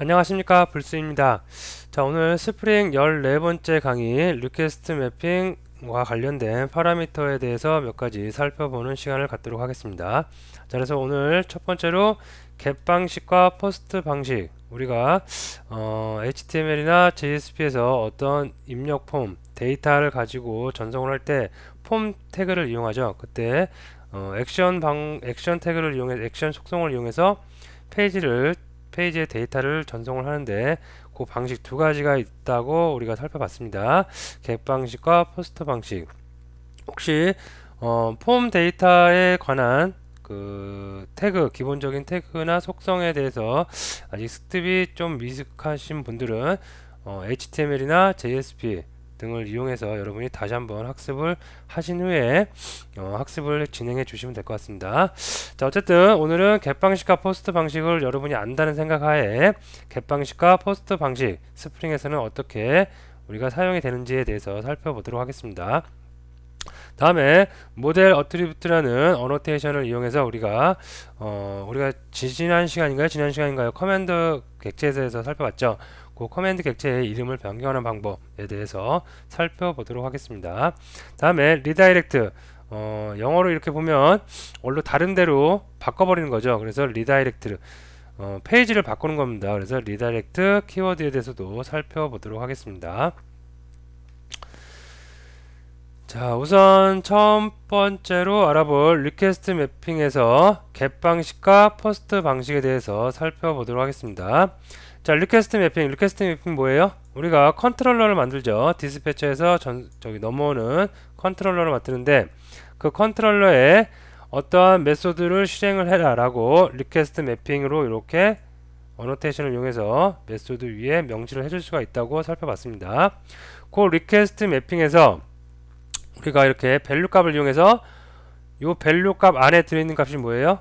안녕하십니까, 불스입니다. 자, 오늘 스프링 14번째 강의 리퀘스트 매핑과 관련된 파라미터에 대해서 몇 가지 살펴보는 시간을 갖도록 하겠습니다. 자, 그래서 오늘 첫 번째로 get 방식과 post 방식, 우리가 HTML이나 JSP에서 어떤 입력 폼, 데이터를 가지고 전송을 할 때 폼 태그를 이용하죠. 그때 액션 태그를 이용해 액션 속성을 이용해서 페이지의 데이터를 전송을 하는데 그 방식 두 가지가 있다고 우리가 살펴봤습니다. get 방식과 post 방식. 혹시 폼 데이터에 관한 그 태그, 기본적인 태그나 속성에 대해서 아직 습득이 좀 미숙하신 분들은 HTML이나 JSP 등을 이용해서 여러분이 다시 한번 학습을 하신 후에 학습을 진행해 주시면 될 것 같습니다. 자, 어쨌든 오늘은 get 방식과 post 방식을 여러분이 안다는 생각하에 get 방식과 post 방식 스프링에서는 어떻게 우리가 사용이 되는지에 대해서 살펴보도록 하겠습니다. 다음에 모델 어트리뷰트라는 어노테이션을 이용해서 우리가 지난 시간인가요? 커맨드 객체에서 살펴봤죠. 그 커맨드 객체의 이름을 변경하는 방법에 대해서 살펴보도록 하겠습니다. 다음에 리다이렉트, 영어로 이렇게 보면 원래 다른 데로 바꿔버리는 거죠. 그래서 리다이렉트, 페이지를 바꾸는 겁니다. 그래서 리다이렉트 키워드에 대해서도 살펴보도록 하겠습니다. 자, 우선 첫 번째로 알아볼 리퀘스트 매핑에서 get 방식과 post 방식에 대해서 살펴보도록 하겠습니다. 자, 리퀘스트 매핑 뭐예요? 우리가 컨트롤러를 만들죠. 디스패처에서 넘어오는 컨트롤러를 만드는데 그 컨트롤러에 어떠한 메소드를 실행을 해라 라고 리퀘스트 매핑으로 이렇게 어노테이션을 이용해서 메소드 위에 명시를 해줄 수가 있다고 살펴봤습니다. 그 리퀘스트 매핑에서 우리가 이렇게 밸류 값을 이용해서 요 밸류 값 안에 들어있는 값이 뭐예요?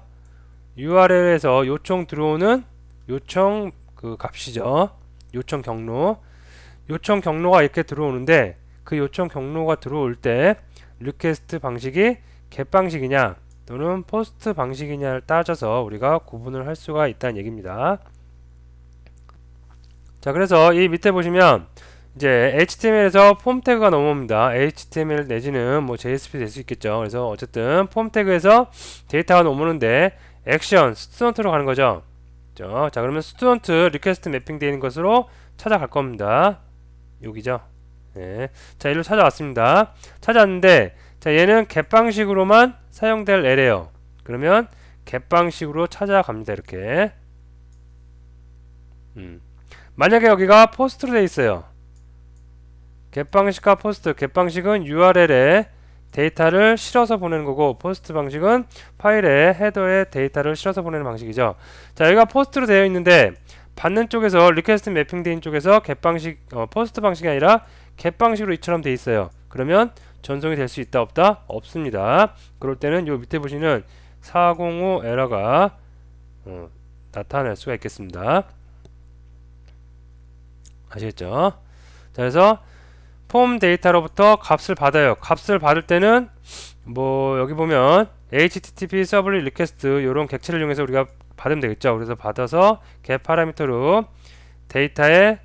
URL에서 요청 들어오는 요청 그 값이죠. 요청 경로가 이렇게 들어오는데 그 요청 경로가 들어올 때 리퀘스트 방식이 get 방식이냐 또는 post 방식이냐를 따져서 우리가 구분을 할 수가 있다는 얘기입니다. 자, 그래서 이 밑에 보시면 이제 HTML에서 폼 태그가 넘어옵니다. HTML 내지는 뭐 JSP 될 수 있겠죠. 그래서 어쨌든 폼 태그에서 데이터가 넘어오는데 액션, 스튜던트로 가는 거죠. 자, 그러면 스튜던트 리퀘스트 매핑 되어 있는 것으로 찾아갈 겁니다. 여기죠. 네. 자, 이리로 찾아왔습니다. 찾아왔는데, 자, 얘는 get 방식으로만 사용될 애래요. 그러면 get 방식으로 찾아갑니다. 이렇게. 만약에 여기가 post로 되어 있어요. get 방식과 post, get 방식은 URL에 데이터를 실어서 보내는 거고 포스트 방식은 파일의 헤더에 데이터를 실어서 보내는 방식이죠. 자, 여기가 포스트로 되어 있는데 받는 쪽에서 리퀘스트 매핑 되어 있는 쪽에서 get 방식, 포스트 방식이 아니라 get 방식으로 이처럼 되어 있어요. 그러면 전송이 될 수 있다 없다? 없습니다. 그럴 때는 요 밑에 보시는 405 에러가 나타날 수가 있겠습니다. 아시겠죠? 자, 그래서 폼 데이터로부터 값을 받아요. 값을 받을 때는 뭐 여기 보면 HTTP 서블릿 리퀘스트 요런 객체를 이용해서 우리가 받으면 되겠죠. 그래서 받아서 get 파라미터로 데이터에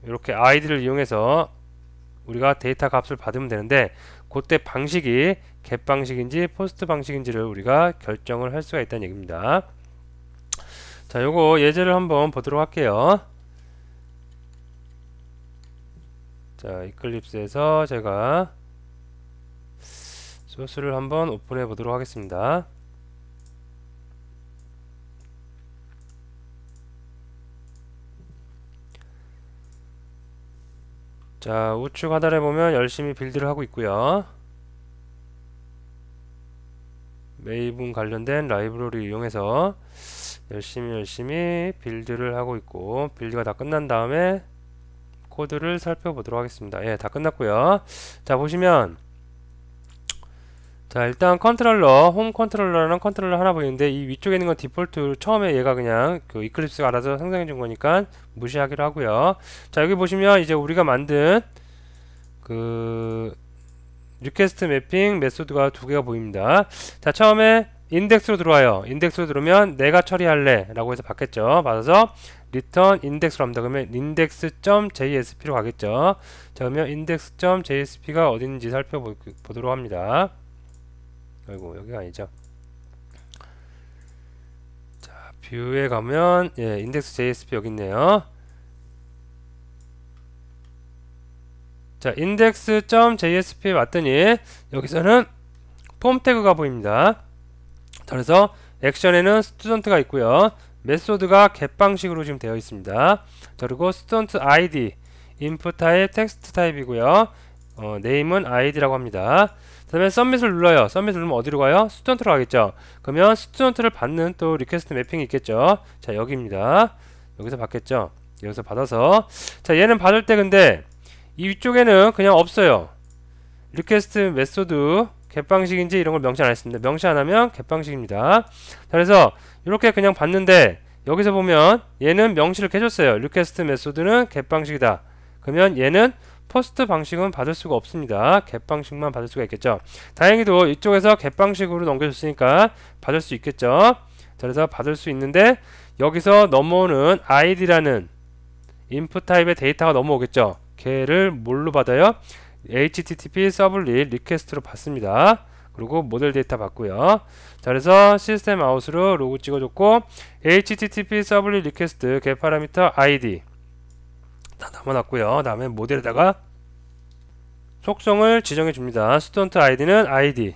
이렇게 id를 이용해서 우리가 데이터 값을 받으면 되는데 그때 방식이 get 방식인지 post 방식인지를 우리가 결정을 할 수가 있다는 얘기입니다. 자, 요거 예제를 한번 보도록 할게요. 자, 이클립스에서 제가 소스를 한번 오픈해 보도록 하겠습니다. 자, 우측 하단에 보면 열심히 빌드를 하고 있고요. 메이븐 관련된 라이브러리 이용해서 열심히 빌드를 하고 있고, 빌드가 다 끝난 다음에 코드를 살펴보도록 하겠습니다. 예, 다 끝났고요. 자, 보시면 자, 일단 컨트롤러, 홈 컨트롤러라는 컨트롤러 하나 보이는데 이 위쪽에 있는 건 디폴트, 처음에 얘가 그냥 그 이클립스가 알아서 생성해 준 거니까 무시하기로 하고요. 자, 여기 보시면 이제 우리가 만든 그 리퀘스트 매핑 메소드가 두 개가 보입니다. 자, 처음에 인덱스로 들어와요. 인덱스로 들어오면 내가 처리할래 라고 해서 받겠죠. 받아서 return index로 합니다. 그러면 index.jsp로 가겠죠. 자, 그러면 index.jsp가 어디 있는지 살펴보도록 합니다. 아이고, 여기가 아니죠. 자, 뷰에 가면 예, index.jsp 여기 있네요. 자, index.jsp에 왔더니 여기서는 폼 태그가 보입니다. 그래서 액션에는 스튜던트가 있고요. 메소드가 get 방식으로 지금 되어 있습니다. 자, 그리고 스튜던트 id, input 타입, 텍스트 타입이고요. name은 id라고 합니다. 그 다음에 submit을 눌러요. submit 누르면 어디로 가요? 스튜던트로 가겠죠. 그러면 스튜던트를 받는 또 리퀘스트 매핑이 있겠죠. 자, 여기입니다. 여기서 받겠죠. 여기서 받아서 자, 얘는 받을 때 근데 이 위쪽에는 그냥 없어요. 리퀘스트 메소드 get 방식인지 이런 걸 명시 안 했습니다. 명시 안 하면 get 방식입니다. 그래서 이렇게 그냥 봤는데 여기서 보면 얘는 명시를 해줬어요. 리퀘스트 메소드는 get 방식이다. 그러면 얘는 포스트 방식은 받을 수가 없습니다. get 방식만 받을 수가 있겠죠. 다행히도 이쪽에서 get 방식으로 넘겨줬으니까 받을 수 있겠죠. 자, 그래서 받을 수 있는데 여기서 넘어오는 id라는 input 타입의 데이터가 넘어오겠죠. 걔를 뭘로 받아요? http 서블릿 리퀘스트로 받습니다. 그리고 모델 데이터 받고요. 자, 그래서 시스템 아웃으로 로그 찍어줬고 http 서블릿 리퀘스트 get 파라미터 id 다 남아놨고요. 다음에 모델에다가 속성을 지정해 줍니다. 스튜던트 id는 id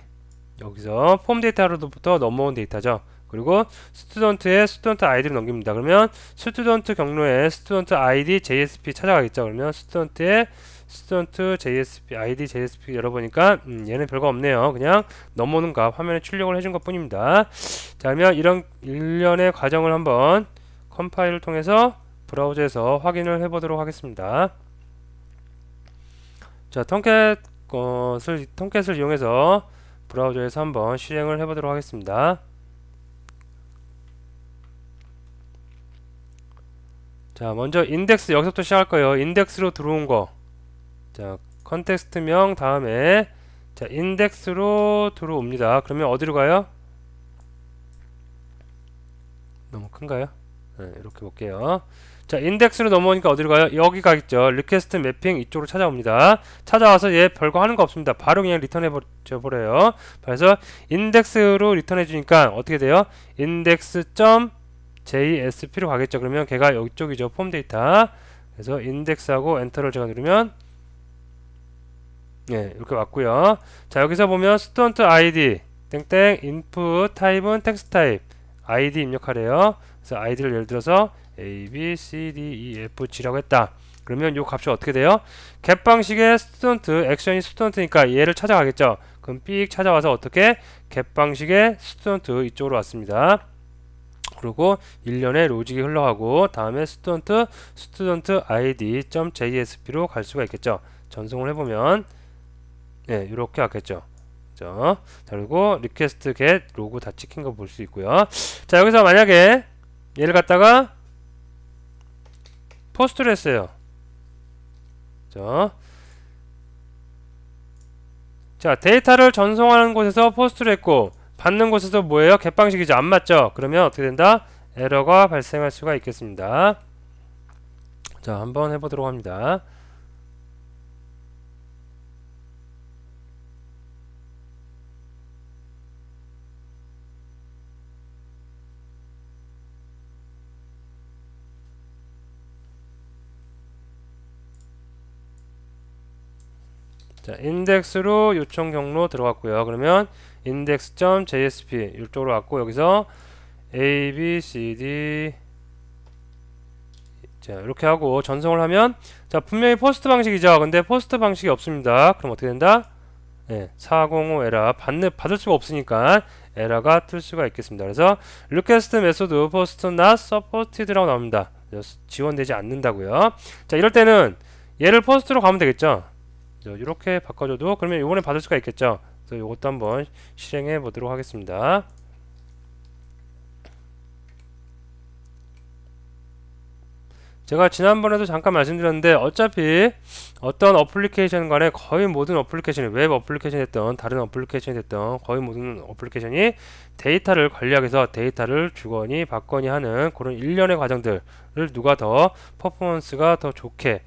여기서 폼 데이터로부터 넘어온 데이터죠. 그리고 스튜던트의 스튜던트 id를 넘깁니다. 그러면 스튜던트 경로에 스튜던트 id jsp 찾아가겠죠. 그러면 스튜던트의 스튜던트 jsp id jsp 열어보니까 얘는 별거 없네요. 그냥 넘어오는 값 화면에 출력을 해준 것 뿐입니다. 자, 그러면 이런 일련의 과정을 한번 컴파일을 통해서 브라우저에서 확인을 해보도록 하겠습니다. 자, 톰캣을 이용해서 브라우저에서 한번 실행을 해보도록 하겠습니다. 자, 먼저 인덱스 여기서부터 시작할 거예요. 인덱스로 들어온 거. 자, 컨텍스트명 다음에 자, 인덱스로 들어옵니다. 그러면 어디로 가요? 너무 큰가요? 네, 이렇게 볼게요. 자, 인덱스로 넘어오니까 어디로 가요? 여기 가겠죠. 리퀘스트 매핑 이쪽으로 찾아옵니다. 찾아와서 얘 별거 하는 거 없습니다. 바로 그냥 리턴해 버려요. 그래서 인덱스로 리턴해 주니까 어떻게 돼요? index.jsp로 가겠죠. 그러면 걔가 이쪽이죠. 폼 데이터. 그래서 인덱스하고 엔터를 제가 누르면 예, 이렇게 왔고요. 자, 여기서 보면 스튜던트 id 땡땡 인풋 타입은 텍스트 타입 id 입력하래요. 그래서 id를 예를 들어서 a, b, c, d, e, f, g라고 했다. 그러면 요 값이 어떻게 돼요? get 방식의 스튜던트 액션이 스튜던트니까 얘를 찾아가겠죠. 그럼 삑 찾아와서 어떻게 get 방식의 스튜던트 이쪽으로 왔습니다. 그리고 일련의 로직이 흘러가고 다음에 스튜던트 id.jsp로 갈 수가 있겠죠. 전송을 해보면 네, 이렇게 왔겠죠. 자, 그리고 리퀘스트 get 로그 다 찍힌 거 볼 수 있고요. 자, 여기서 만약에 얘를 갖다가 포스트를 했어요. 자, 데이터를 전송하는 곳에서 포스트를 했고 받는 곳에서 뭐예요? get 방식이죠. 안 맞죠? 그러면 어떻게 된다? 에러가 발생할 수가 있겠습니다. 자, 한번 해보도록 합니다. 자, 인덱스로 요청 경로 들어갔고요. 그러면 index.jsp 이쪽으로 왔고 여기서 a, b, c, d 자, 이렇게 하고 전송을 하면 자, 분명히 포스트 방식이죠. 근데 포스트 방식이 없습니다. 그럼 어떻게 된다? 네, 405 에러 받을 수가 없으니까 에러가 뜰 수가 있겠습니다. 그래서 request 메소드 post not supported라고 나옵니다. 지원되지 않는다고요. 자, 이럴 때는 얘를 포스트로 가면 되겠죠. 이렇게 바꿔줘도 그러면 이번에 받을 수가 있겠죠. 그래서 이것도 한번 실행해 보도록 하겠습니다. 제가 지난번에도 잠깐 말씀드렸는데 어차피 어떤 어플리케이션 간에 거의 모든 어플리케이션이 웹 어플리케이션이 됐던 다른 어플리케이션이 됐던 거의 모든 어플리케이션이 데이터를 관리하기 위해서 데이터를 주거니 받거니 하는 그런 일련의 과정들을 누가 더 퍼포먼스가 더 좋게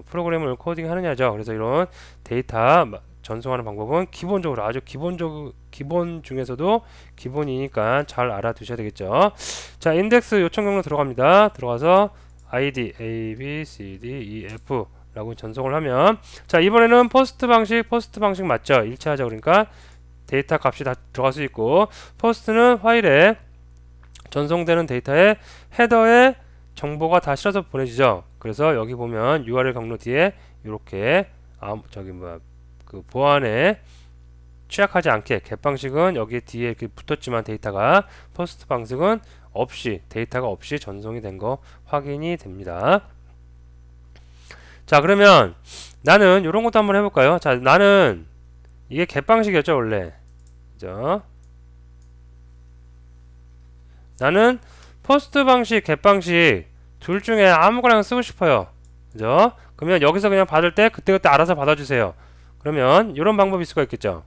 프로그램을 코딩 하느냐죠. 그래서 이런 데이터 전송하는 방법은 기본적으로 아주 기본 중에서도 기본이니까 잘 알아두셔야 되겠죠. 자, 인덱스 요청 경로 들어갑니다. 들어가서 id a b c d e f 라고 전송을 하면, 자, 이번에는 포스트 방식 맞죠? 1차하죠. 그러니까 데이터 값이 다 들어갈 수 있고, 포스트는 파일에 전송되는 데이터의 헤더에 정보가 다 실어서 보내지죠. 그래서 여기 보면 URL 경로 뒤에 이렇게 그 보안에 취약하지 않게 get 방식은 여기 뒤에 이렇게 붙었지만 데이터가 포스트 방식은 없이 데이터가 없이 전송이 된 거 확인이 됩니다. 자, 그러면 나는 이런 것도 한번 해볼까요? 자, 나는 이게 get 방식이었죠 원래. 그죠? 나는 포스트 방식, get 방식 둘 중에 아무거나 쓰고 싶어요. 그죠? 그러면 여기서 그냥 받을 때 그때그때 알아서 받아주세요. 그러면 이런 방법이 있을 수가 있겠죠.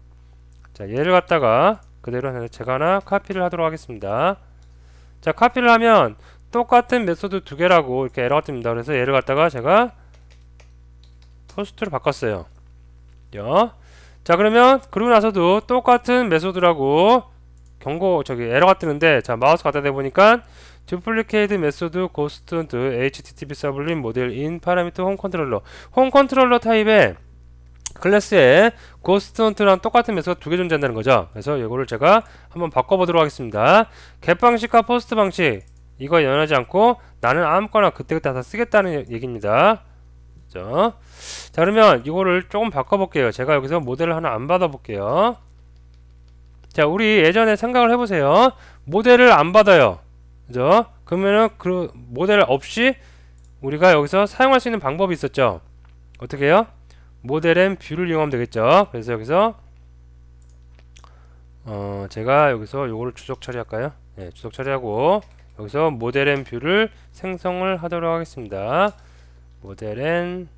자, 얘를 갖다가 그대로 제가 하나 카피를 하도록 하겠습니다. 자, 카피를 하면 똑같은 메소드 두 개라고 이렇게 에러가 뜹니다. 그래서 얘를 갖다가 제가 포스트로 바꿨어요. 자, 그러면 그러고 나서도 똑같은 메소드라고 에러가 뜨는데, 자, 마우스 갖다 대보니까 duplicate 메소드 ghost http 서블림 모델 in 파라미터 홈 컨트롤러. 홈 컨트롤러 타입의 클래스에 고스트헌트랑 똑같은 메소드 두 개 존재한다는 거죠. 그래서 이거를 제가 한번 바꿔보도록 하겠습니다. get 방식과 포스트 방식 이거 연하지 않고 나는 아무거나 그때그때 다 쓰겠다는 얘기입니다. 그죠? 자, 그러면 이거를 조금 바꿔볼게요. 제가 여기서 모델을 하나 안 받아볼게요. 자, 우리 예전에 생각을 해보세요. 모델을 안 받아요. 그죠? 그러면은 그 모델 없이 우리가 여기서 사용할 수 있는 방법이 있었죠. 어떻게 해요? 모델 앤 뷰를 이용하면 되겠죠. 그래서 여기서 제가 여기서 요거를 주석 처리할까요? 네, 주석 처리하고 여기서 모델 앤 뷰를 생성을 하도록 하겠습니다. 모델 앤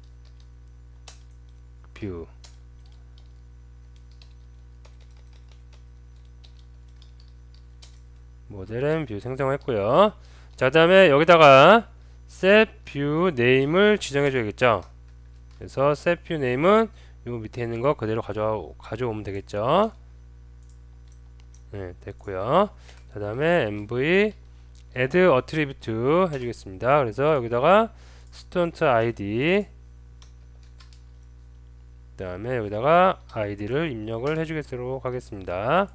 뷰. 모델 앤 뷰 생성했고요. 자, 그 다음에 여기다가 set view name을 지정해 줘야겠죠. 그래서 set view name은 요 밑에 있는 거 그대로 가져오면 되겠죠. 네, 됐고요. 그 다음에 mv add attribute 해주겠습니다. 그래서 여기다가 student id, 그 다음에 여기다가 id를 입력을 해주도록 하겠습니다.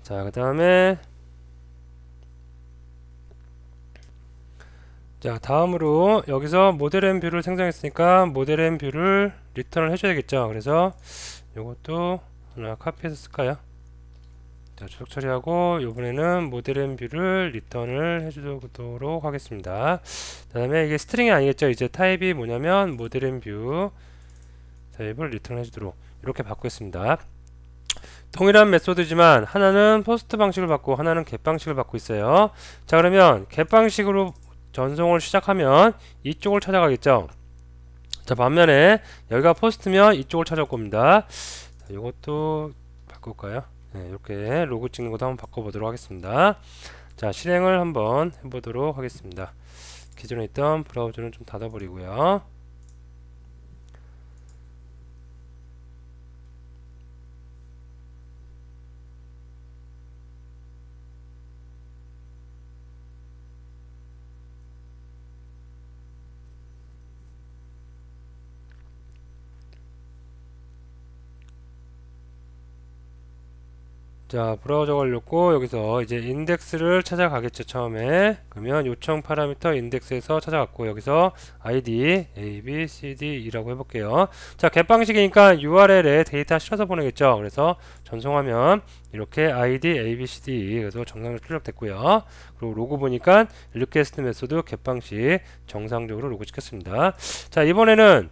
자, 그 다음에 자, 다음으로 여기서 모델 앤 뷰를 생성했으니까 모델 앤 뷰를 리턴을 해줘야겠죠. 그래서 이것도 하나 카피해서 쓸까요? 자, 추적 처리하고 이번에는 모델 앤 뷰를 리턴을 해주도록 하겠습니다. 그 다음에 이게 스트링이 아니겠죠. 이제 타입이 뭐냐면 모델 앤 뷰 타입을 리턴 해주도록 이렇게 바꾸겠습니다. 동일한 메소드지만 하나는 포스트 방식을 받고 하나는 get 방식을 받고 있어요. 자, 그러면 get 방식으로 전송을 시작하면 이쪽을 찾아가겠죠. 자, 반면에 여기가 포스트면 이쪽을 찾아올 겁니다. 자, 이것도 바꿀까요? 네, 이렇게 로고 찍는 것도 한번 바꿔보도록 하겠습니다. 자, 실행을 한번 해보도록 하겠습니다. 기존에 있던 브라우저는 좀 닫아버리고요. 자, 브라우저 걸렸고 여기서 이제 인덱스를 찾아가겠죠. 처음에 그러면 요청 파라미터 인덱스에서 찾아갔고 여기서 id a b c d 이라고 해볼게요. 자, get 방식이니까 URL에 데이터 실어서 보내겠죠. 그래서 전송하면 이렇게 id a b c d 그래서 정상적으로 출력됐고요. 그리고 로고 보니까 request 메소드 get 방식 정상적으로 로고 찍혔습니다. 자, 이번에는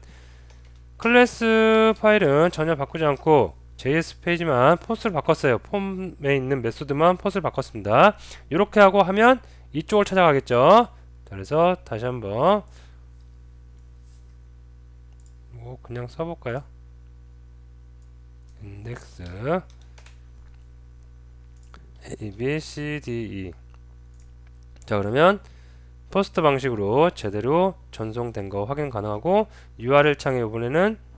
클래스 파일은 전혀 바꾸지 않고 JS 페이지만 포스를 바꿨어요. 폼에 있는 메소드만 포스를 바꿨습니다. 이렇게 하고 하면 이쪽을 찾아가겠죠. 자, 그래서 다시 한번 그냥 써볼까요? 인덱스 A, B, C, D, E. 자, 그러면 포스트 방식으로 제대로 전송된 거 확인 가능하고 URL 창에 이번에는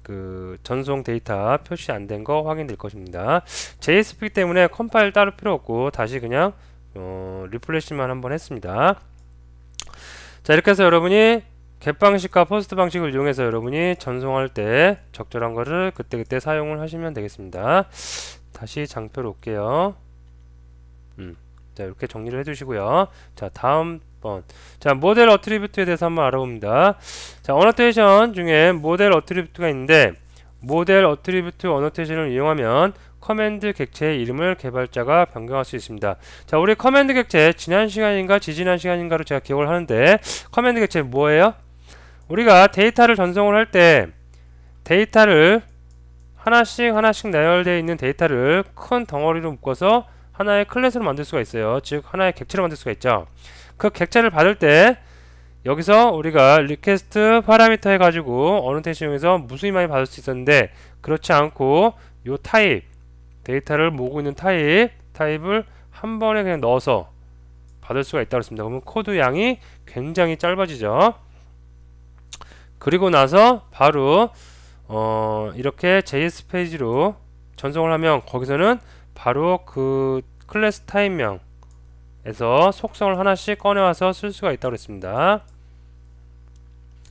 그 전송 데이터 표시 안 된 거 확인될 것입니다. JSP 때문에 컴파일 따로 필요 없고 다시 그냥 리플레시만 한번 했습니다. 자, 이렇게 해서 여러분이 get 방식과 포스트 방식을 이용해서 여러분이 전송할 때 적절한 거를 그때그때 사용을 하시면 되겠습니다. 다시 장표로 올게요. 자, 이렇게 정리를 해두시고요. 자, 다음 번. 자, 모델 어트리뷰트에 대해서 한번 알아봅니다. 자, 어노테이션 중에 모델 어트리뷰트가 있는데, 모델 어트리뷰트 어노테이션을 이용하면 커맨드 객체의 이름을 개발자가 변경할 수 있습니다. 자, 우리 커맨드 객체 지난 시간인가 지지난 시간인가로 제가 기억을 하는데, 커맨드 객체 뭐예요? 우리가 데이터를 전송을 할 때 데이터를 하나씩 나열되어 있는 데이터를 큰 덩어리로 묶어서 하나의 클래스로 만들 수가 있어요. 즉 하나의 객체로 만들 수가 있죠. 그 객체를 받을 때 여기서 우리가 리퀘스트 파라미터 해가지고 어노테이션 이용해서 무수히 많이 받을 수 있었는데, 그렇지 않고 요 타입, 데이터를 모으고 있는 타입을 한 번에 그냥 넣어서 받을 수가 있다고 했습니다. 그러면 코드 양이 굉장히 짧아지죠. 그리고 나서 바로 이렇게 JS 페이지로 전송을 하면 거기서는 바로 그 클래스 타입명에서 속성을 하나씩 꺼내와서 쓸 수가 있다고 했습니다.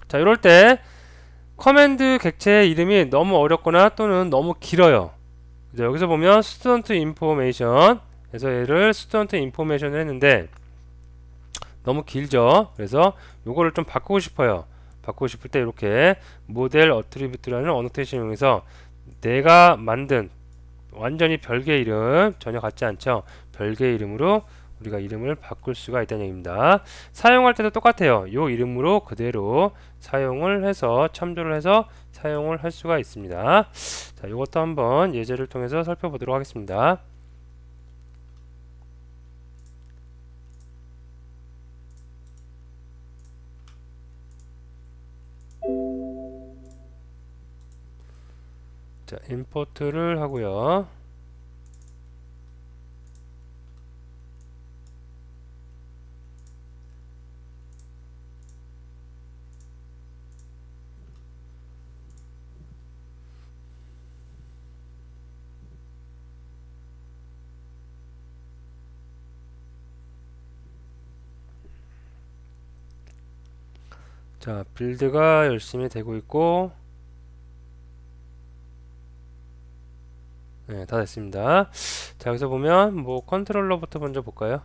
자, 이럴 때 커맨드 객체의 이름이 너무 어렵거나 또는 너무 길어요. 이제 여기서 보면 student information 에서 얘를 student information을 했는데 너무 길죠. 그래서 요거를 좀 바꾸고 싶어요. 바꾸고 싶을 때 이렇게 모델 어트리뷰트라는 어노테이션 이용해서 내가 만든 완전히 별개의 이름, 전혀 같지 않죠. 별개의 이름으로 우리가 이름을 바꿀 수가 있다는 얘기입니다. 사용할 때도 똑같아요. 요 이름으로 그대로 사용을 해서 참조를 해서 사용을 할 수가 있습니다. 자, 이것도 한번 예제를 통해서 살펴보도록 하겠습니다. 자, 임포트를 하고요. 자, 빌드가 열심히 되고 있고, 네, 다 됐습니다. 자, 여기서 보면 뭐 컨트롤러부터 먼저 볼까요?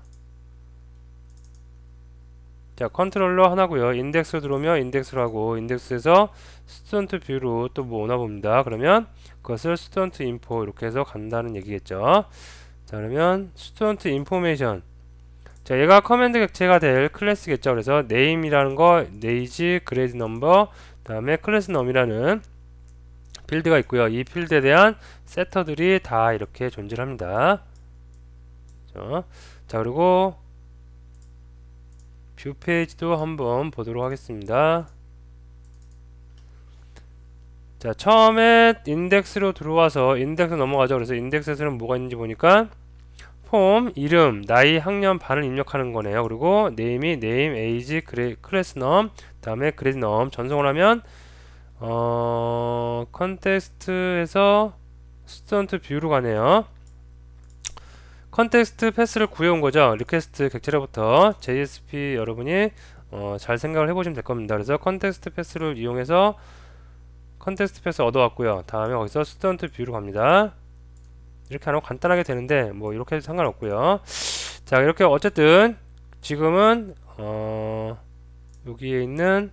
자, 컨트롤러 하나고요. 인덱스로 들어오면 인덱스로 하고, 인덱스에서 스튜던트 뷰로 또 뭐 오나 봅니다. 그러면 그것을 스튜던트 인포 이렇게 해서 간다는 얘기겠죠. 자, 그러면 스튜던트 인포메이션. 자, 얘가 커맨드 객체가 될 클래스겠죠. 그래서 name이라는 거, 네이지, 그레이드 넘버, 다음에 클래스 넘이라는 필드가 있고요. 이 필드에 대한 세터들이 다 이렇게 존재를 합니다. 자, 그리고 뷰 페이지도 한번 보도록 하겠습니다. 자, 처음에 인덱스로 들어와서 인덱스 넘어가죠. 그래서 인덱스에서는 뭐가 있는지 보니까 폼, 이름, 나이, 학년, 반을 입력하는 거네요. 그리고 name이 name, age, 클래스 넘, 다음에 그레이드 넘 전송을 하면 컨텍스트에서 스튜던트 뷰로 가네요. 컨텍스트 패스를 구해온 거죠. 리퀘스트 객체로부터 JSP 여러분이 잘 생각을 해보시면 될 겁니다. 그래서 컨텍스트 패스를 이용해서 컨텍스트 패스 얻어왔고요. 다음에 거기서 스튜던트 뷰로 갑니다. 이렇게 하면 간단하게 되는데 뭐 이렇게 해도 상관없고요. 자, 이렇게 어쨌든 지금은 여기에 있는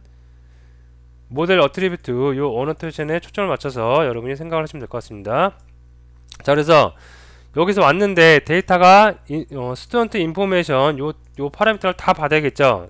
모델 어트리뷰트 요 어노테이션에 초점을 맞춰서 여러분이 생각을 하시면 될 것 같습니다. 자, 그래서 여기서 왔는데 데이터가 스튜던트 인포메이션 요 파라미터를 다 받아야겠죠.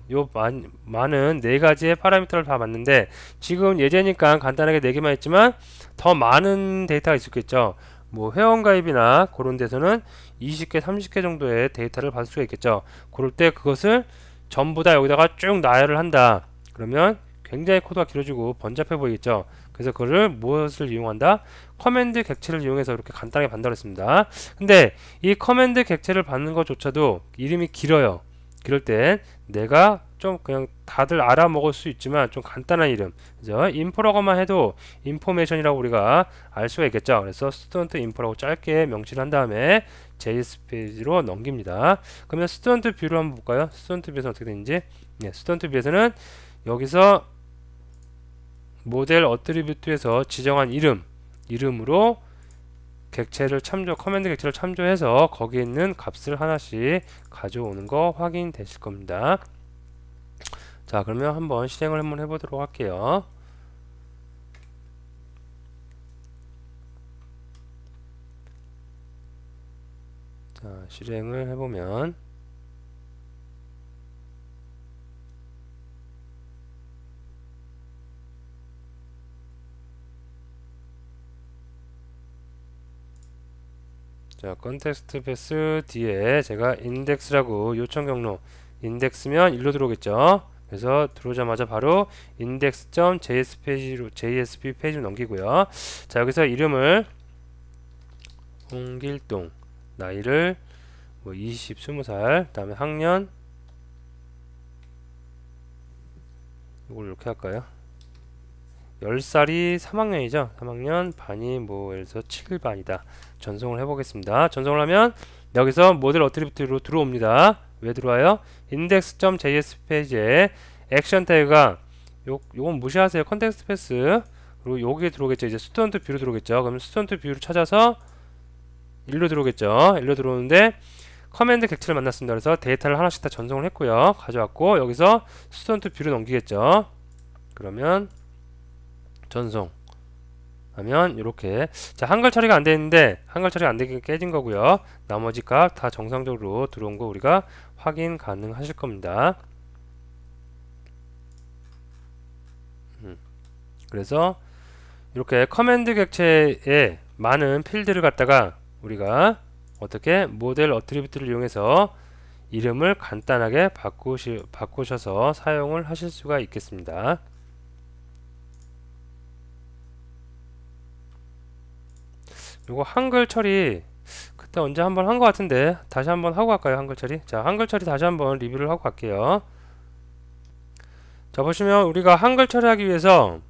많은 네 가지의 파라미터를 다 받는데 지금 예제니까 간단하게 네 개만 했지만 더 많은 데이터가 있었겠죠. 뭐 회원가입이나 그런 데서는 20개 30개 정도의 데이터를 받을 수가 있겠죠. 그럴 때 그것을 전부 다 여기다가 쭉 나열을 한다. 그러면 굉장히 코드가 길어지고 번잡해 보이겠죠. 그래서 그거를 무엇을 이용한다? 커맨드 객체를 이용해서 이렇게 간단하게 반달했습니다. 근데 이 커맨드 객체를 받는 것조차도 이름이 길어요. 그럴 땐 내가 좀 그냥 다들 알아먹을 수 있지만 좀 간단한 이름, 그죠? 인포라고만 해도 인포메이션이라고 우리가 알 수가 있겠죠. 그래서 스튜던트 인포라고 짧게 명시를 한 다음에 JS 페이지로 넘깁니다. 그러면 스튜던트 뷰를 한번 볼까요? 스튜던트 뷰에서 어떻게 되는지. 네, 스튜던트 뷰에서는 여기서 모델 어트리뷰트에서 지정한 이름으로 객체를 커맨드 객체를 참조해서 거기에 있는 값을 하나씩 가져오는 거 확인되실 겁니다. 자, 그러면 한번 실행을 한번 해보도록 할게요. 자, 실행을 해보면 자, 컨텍스트 패스 뒤에 제가 인덱스라고 요청 경로 인덱스면 일로 들어오겠죠. 그래서 들어오자마자 바로 index.jsp 페이지로 넘기고요. 자, 여기서 이름을 홍길동, 나이를 뭐 20, 20살, 그 다음에 학년 이걸 이렇게 할까요? 10살이 3학년이죠. 3학년 반이 뭐 예를 들어서 7반이다. 전송을 해보겠습니다. 전송을 하면 여기서 모델 어트리뷰트로 들어옵니다. 왜 들어와요? index.js 페이지에 액션 태그가 요건 무시하세요. 컨텍스트 패스 그리고 여기에 들어오겠죠. 이제 스튜던트 뷰로 들어오겠죠. 그럼 스튜던트 뷰를 찾아서 일로 들어오겠죠. 일로 들어오는데 커맨드 객체를 만났습니다. 그래서 데이터를 하나씩 다 전송을 했고요. 가져왔고 여기서 스튜던트 뷰로 넘기겠죠. 그러면 전송 하면 이렇게 자 한글 처리가 안 되는데 한글 처리가 안 되게 깨진 거고요. 나머지 값 다 정상적으로 들어온 거 우리가 확인 가능하실 겁니다. 그래서 이렇게 커맨드 객체에 많은 필드를 갖다가 우리가 어떻게 모델 어트리뷰트를 이용해서 이름을 간단하게 바꾸셔서 사용을 하실 수가 있겠습니다. 요거 한글 처리 그때 언제 한번 한 것 같은데 다시 한번 하고 갈까요? 한글 처리. 자, 한글 처리 다시 한번 리뷰를 하고 갈게요. 자, 보시면 우리가 한글 처리하기 위해서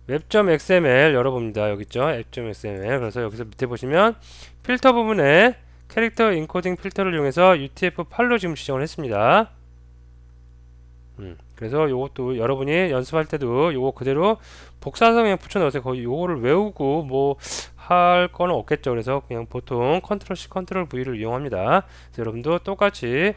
웹.xml 열어봅니다. 여기 있죠? 웹.xml. 그래서 여기서 밑에 보시면 필터 부분에 캐릭터 인코딩 필터를 이용해서 UTF-8로 지금 지정을 했습니다. 그래서 요것도 여러분이 연습할 때도 요거 그대로 복사해서 그냥 붙여넣으세요. 거의 요거를 외우고 뭐 할 거는 없겠죠. 그래서 그냥 보통 컨트롤 C 컨트롤 V를 이용합니다. 그래서 여러분도 똑같이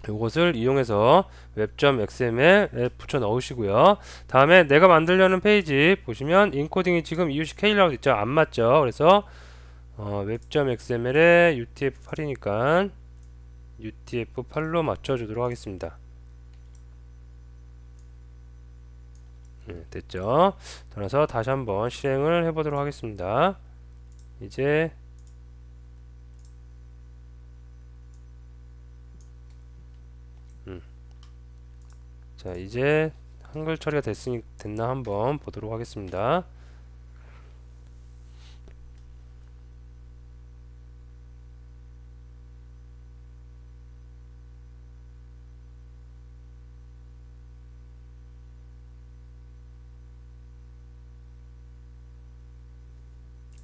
요것을 이용해서 웹.xml에 붙여 넣으시고요. 다음에 내가 만들려는 페이지 보시면 인코딩이 지금 EUC-K라고 있죠. 안 맞죠. 그래서 웹.xml에 UTF-8이니까 UTF-8로 맞춰주도록 하겠습니다. 됐죠. 그래서 다시 한번 실행을 해보도록 하겠습니다. 이제 자, 이제 한글 처리가 됐나 한번 보도록 하겠습니다.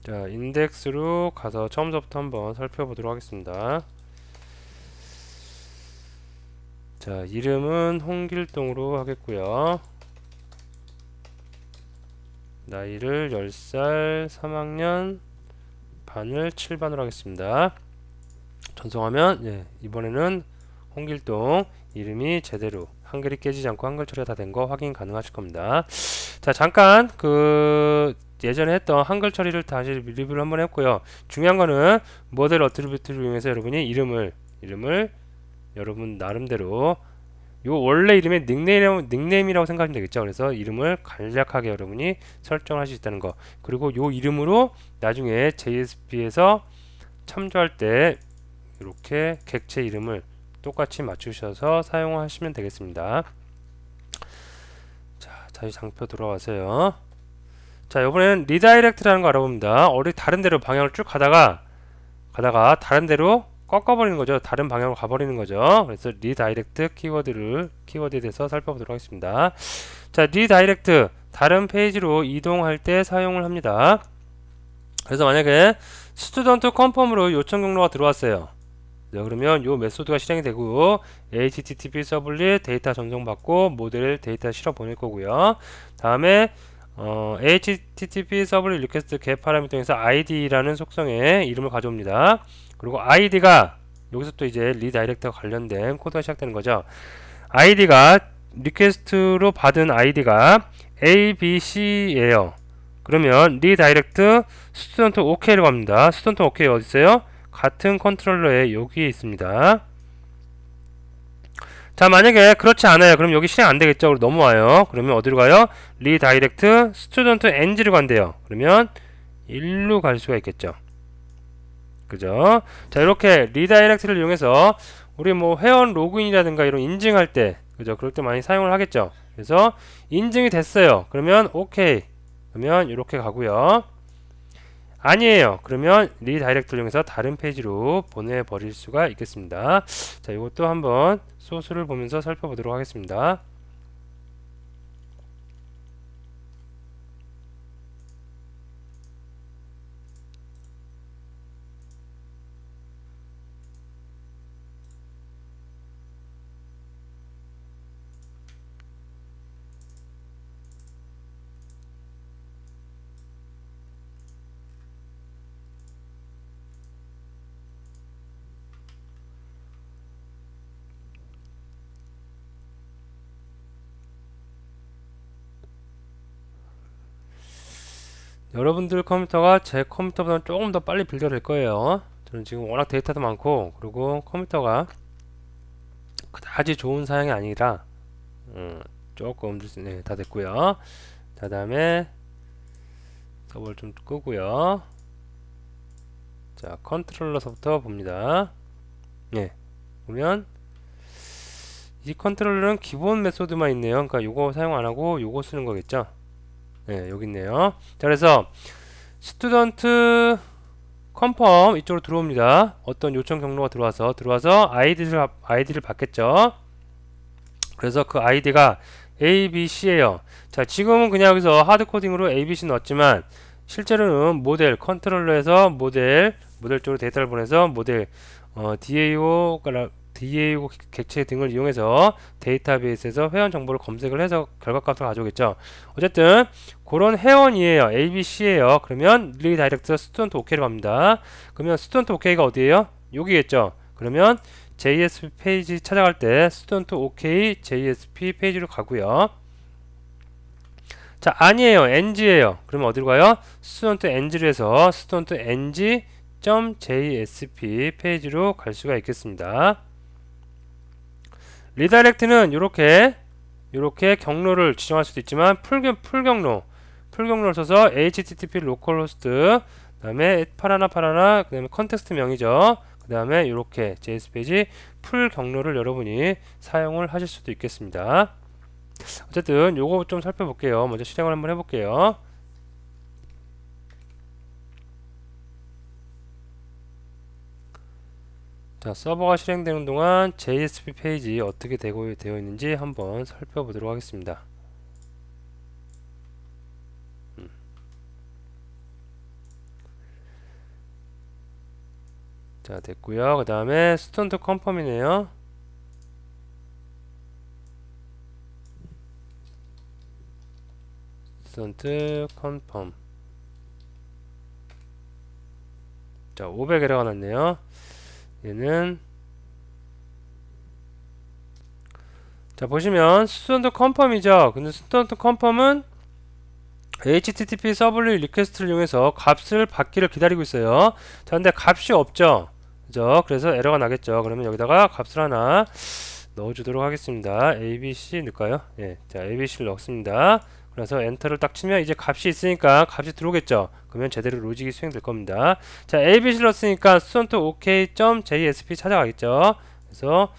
자, 인덱스로 가서 처음부터 한번 살펴보도록 하겠습니다. 자, 이름은 홍길동으로 하겠고요. 나이를 10살 3학년 반을 7반으로 하겠습니다. 전송하면 예, 이번에는 홍길동 이름이 제대로 한글이 깨지지 않고 한글 처리가 다 된 거 확인 가능하실 겁니다. 자, 잠깐 예전에 했던 한글 처리를 다시 리뷰를 한번 했고요. 중요한 거는 모델 어트리뷰트를 이용해서 여러분이 이름을 여러분 나름대로 요 원래 이름의 닉네임이라고 생각하시면 되겠죠. 그래서 이름을 간략하게 여러분이 설정할 수 있다는 거. 그리고 요 이름으로 나중에 JSP에서 참조할 때 이렇게 객체 이름을 똑같이 맞추셔서 사용하시면 되겠습니다. 자, 다시 장표 돌아와서요. 자, 이번에는 리다이렉트라는 거 알아봅니다. 다른 데로 방향을 쭉 가다가 다른 데로 꺾어버리는 거죠. 다른 방향으로 가버리는 거죠. 그래서 리다이렉트 키워드에 대해서 살펴보도록 하겠습니다. 자, 리다이렉트 다른 페이지로 이동할 때 사용을 합니다. 그래서 만약에 스튜던트 컨펌으로 요청 경로가 들어왔어요. 자, 그러면 요 메소드가 실행이 되고 HTTP 서블릿 데이터 전송받고 모델 데이터 실어 보낼 거고요. 다음에 HTTP 서블릿 리퀘스트 get 파라미터에서 id라는 속성의 이름을 가져옵니다. 그리고 id가 여기서 또 이제 리다이렉트와 관련된 코드가 시작되는 거죠. id가 리퀘스트로 받은 id가 abc예요. 그러면 리다이렉트 스튜던트 ok로 갑니다. 스튜던트 ok 어디 있어요? 같은 컨트롤러에 여기에 있습니다. 자, 만약에 그렇지 않아요. 그럼 여기 실행 안 되겠죠. 그럼 넘어와요. 그러면 어디로 가요? 리다이렉트 스튜던트 NG로 간대요. 그러면 일로 갈 수가 있겠죠. 그죠? 자, 이렇게 리다이렉트를 이용해서 우리 뭐 회원 로그인이라든가 이런 인증할 때, 그죠? 그럴 때 많이 사용을 하겠죠. 그래서 인증이 됐어요. 그러면 오케이. 그러면 이렇게 가고요. 아니에요. 그러면 리다이렉트를 이용해서 다른 페이지로 보내버릴 수가 있겠습니다. 자, 이것도 한번 소스를 보면서 살펴보도록 하겠습니다. 여러분들 컴퓨터가 제 컴퓨터보다는 조금 더 빨리 빌드될 거예요. 저는 지금 워낙 데이터도 많고, 그리고 컴퓨터가 그다지 좋은 사양이 아니라 조금 네, 다 됐고요. 자, 다음에 서버를 좀 끄고요. 자, 컨트롤러서부터 봅니다. 예, 보면 이 컨트롤러는 기본 메소드만 있네요. 그러니까 요거 사용 안하고 요거 쓰는 거겠죠. 네, 여기 있네요. 자, 그래서 스튜던트 컨펌 이쪽으로 들어옵니다. 어떤 요청 경로가 들어와서 아이디를 받겠죠. 그래서 그 아이디가 ABC예요. 자, 지금은 그냥 여기서 하드코딩으로 ABC 넣었지만 실제로는 모델 컨트롤러에서 모델 쪽으로 데이터를 보내서 모델 DAO 객체 등을 이용해서 데이터베이스에서 회원 정보를 검색을 해서 결과값을 가져오겠죠. 어쨌든 그런 회원이에요. ABC예요. 그러면 리다이렉트 스튜던트 OK로 갑니다. 그러면 스튜던트 OK가 어디예요? 여기겠죠. 그러면 JSP 페이지 찾아갈 때 스튜던트 OK JSP 페이지로 가고요. 자, 아니에요. NG예요. 그러면 어디로 가요? 스튜던트 NG로 해서 스튜던트 NG.jsp 페이지로 갈 수가 있겠습니다. 리다이렉트는 이렇게 경로를 지정할 수도 있지만 풀경로를 써서 http localhost 그 다음에 파라나 그 다음에 컨텍스트 명이죠. 그 다음에 이렇게 JS 페이지 풀 경로를 여러분이 사용을 하실 수도 있겠습니다. 어쨌든 요거 좀 살펴볼게요. 먼저 실행을 한번 해볼게요. 자, 서버가 실행되는 동안 JSP 페이지 어떻게 되어 있는지 한번 살펴보도록 하겠습니다. 자, 됐고요. 그 다음에 스튜던트 컨펌이네요. 스튜던트 컨펌. 자, 500에러가 났네요. 얘는 자, 보시면 스튜던트 컨펌이죠. 근데 스튜던트 컨펌은 HTTP 서블릿 리퀘스트를 이용해서 값을 받기를 기다리고 있어요. 자, 근데 값이 없죠. 그죠? 그래서 에러가 나겠죠. 그러면 여기다가 값을 하나 넣어주도록 하겠습니다. ABC 넣을까요? 예, 자, ABC를 넣습니다. 그래서 엔터를 딱 치면 이제 값이 있으니까 값이 들어오겠죠. 그러면 제대로 로직이 수행될 겁니다. 자, ABC를 넣었으니까 student ok.jsp 찾아가겠죠. 그래서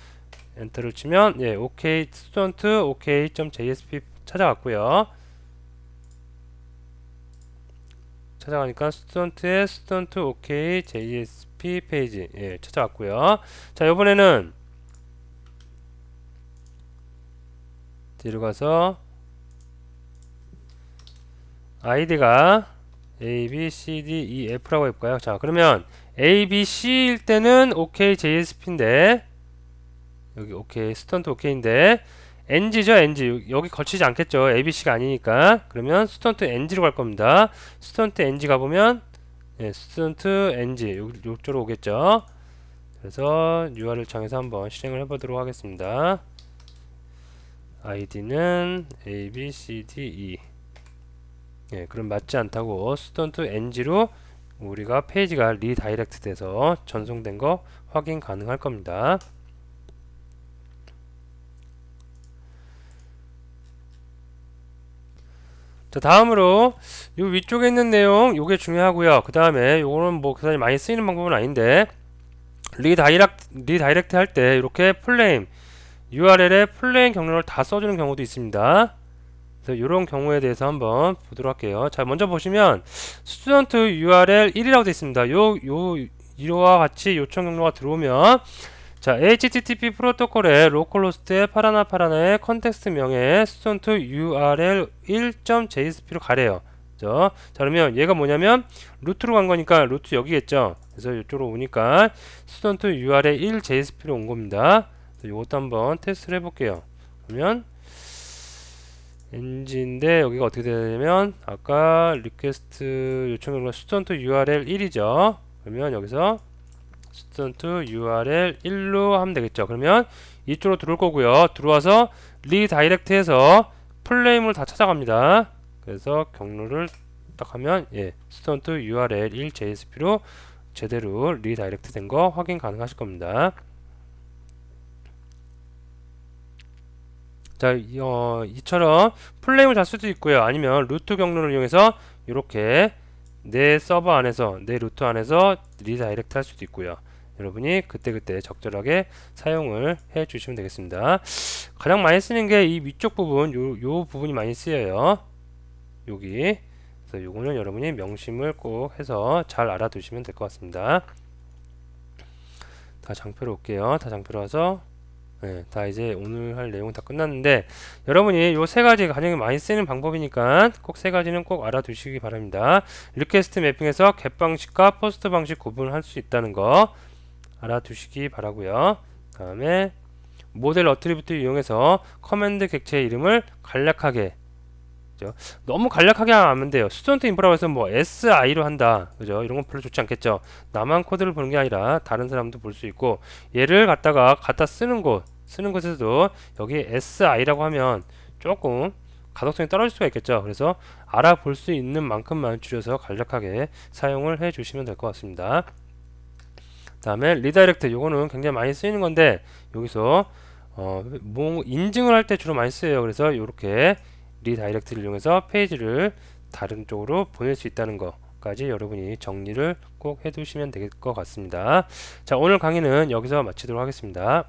엔터를 치면 예, ok student ok.jsp 찾아갔고요. 찾아가니까 student의 student ok jsp 페이지 예, 찾아왔고요. 자, 이번에는 뒤로 가서 아이디가 A, B, C, D, E, F라고 해볼까요? 자, 그러면 A, B, C일 때는 OK, JSP인데 여기 OK, 스턴트 OK인데 NG죠, NG. 여기 거치지 않겠죠. A, B, C가 아니니까. 그러면 스턴트 NG로 갈 겁니다. 스턴트 NG 가보면 예, 스턴트 NG 요쪽으로 오겠죠. 그래서 URL 창에서 한번 실행을 해보도록 하겠습니다. 아이디는 A, B, C, D, E. 예, 그럼 맞지 않다고 student ng로 우리가 페이지가 리다이렉트 돼서 전송된 거 확인 가능할 겁니다. 자, 다음으로 요 위쪽에 있는 내용 요게 중요하고요. 그 다음에 요거는 뭐 그다지 많이 쓰이는 방법은 아닌데 리다이렉트 할 때 이렇게 플레임 URL에 플레임 경로를 다 써주는 경우도 있습니다. 그래서 이런 경우에 대해서 한번 보도록 할게요. 자, 먼저 보시면 student URL 1이라고 되어 있습니다. 이와 같이 요청 경로가 들어오면 자, HTTP 프로토콜의 로컬호스트의 파라나의 컨텍스트 명에 student URL 1.jsp로 가래요. 자, 그러면 얘가 뭐냐면 루트로 간 거니까 루트 여기겠죠. 그래서 이쪽으로 오니까 student URL 1.jsp로 온 겁니다. 이것도 한번 테스트를 해볼게요. 그러면 NG인데 여기가 어떻게 되냐면 아까 리퀘스트 요청 경로가 student URL 1이죠. 그러면 여기서 student URL 1로 하면 되겠죠. 그러면 이쪽으로 들어올 거고요. 들어와서 리다이렉트해서 플레임을 다 찾아갑니다. 그래서 경로를 딱 하면 예, student URL 1 JSP로 제대로 리다이렉트 된 거 확인 가능하실 겁니다. 자, 이처럼 플레임을 달 수도 있고요. 아니면 루트 경로를 이용해서 이렇게 내 서버 안에서 내 루트 안에서 리다이렉트 할 수도 있고요. 여러분이 그때그때 적절하게 사용을 해 주시면 되겠습니다. 가장 많이 쓰는 게 이 위쪽 부분 요 부분이 많이 쓰여요. 여기. 그래서 요거는 여러분이 명심을 꼭 해서 잘 알아두시면 될 것 같습니다. 다 장표로 올게요. 다 장표로 와서 네, 다 이제 오늘 할 내용은 다 끝났는데 여러분이 요 세 가지 가장 많이 쓰는 방법이니까 꼭 세 가지는 꼭 알아두시기 바랍니다. 리퀘스트 매핑에서 get 방식과 포스트 방식 구분할 수 있다는 거 알아두시기 바라고요. 다음에 모델 어트리뷰트 이용해서 커맨드 객체의 이름을 간략하게 그죠? 너무 간략하게 하면 안 돼요. 스튜던트 인프라고 해서 뭐 SI로 한다. 그죠? 이런 건 별로 좋지 않겠죠. 나만 코드를 보는 게 아니라 다른 사람도 볼 수 있고 얘를 갖다 쓰는 곳에서도 여기 SI라고 하면 조금 가독성이 떨어질 수가 있겠죠. 그래서 알아볼 수 있는 만큼만 줄여서 간략하게 사용을 해 주시면 될 것 같습니다. 다음에 리다이렉트 요거는 굉장히 많이 쓰이는 건데 여기서 인증을 할 때 주로 많이 쓰여요. 그래서 이렇게 리다이렉트를 이용해서 페이지를 다른 쪽으로 보낼 수 있다는 것까지 여러분이 정리를 꼭 해두시면 될 것 같습니다. 자, 오늘 강의는 여기서 마치도록 하겠습니다.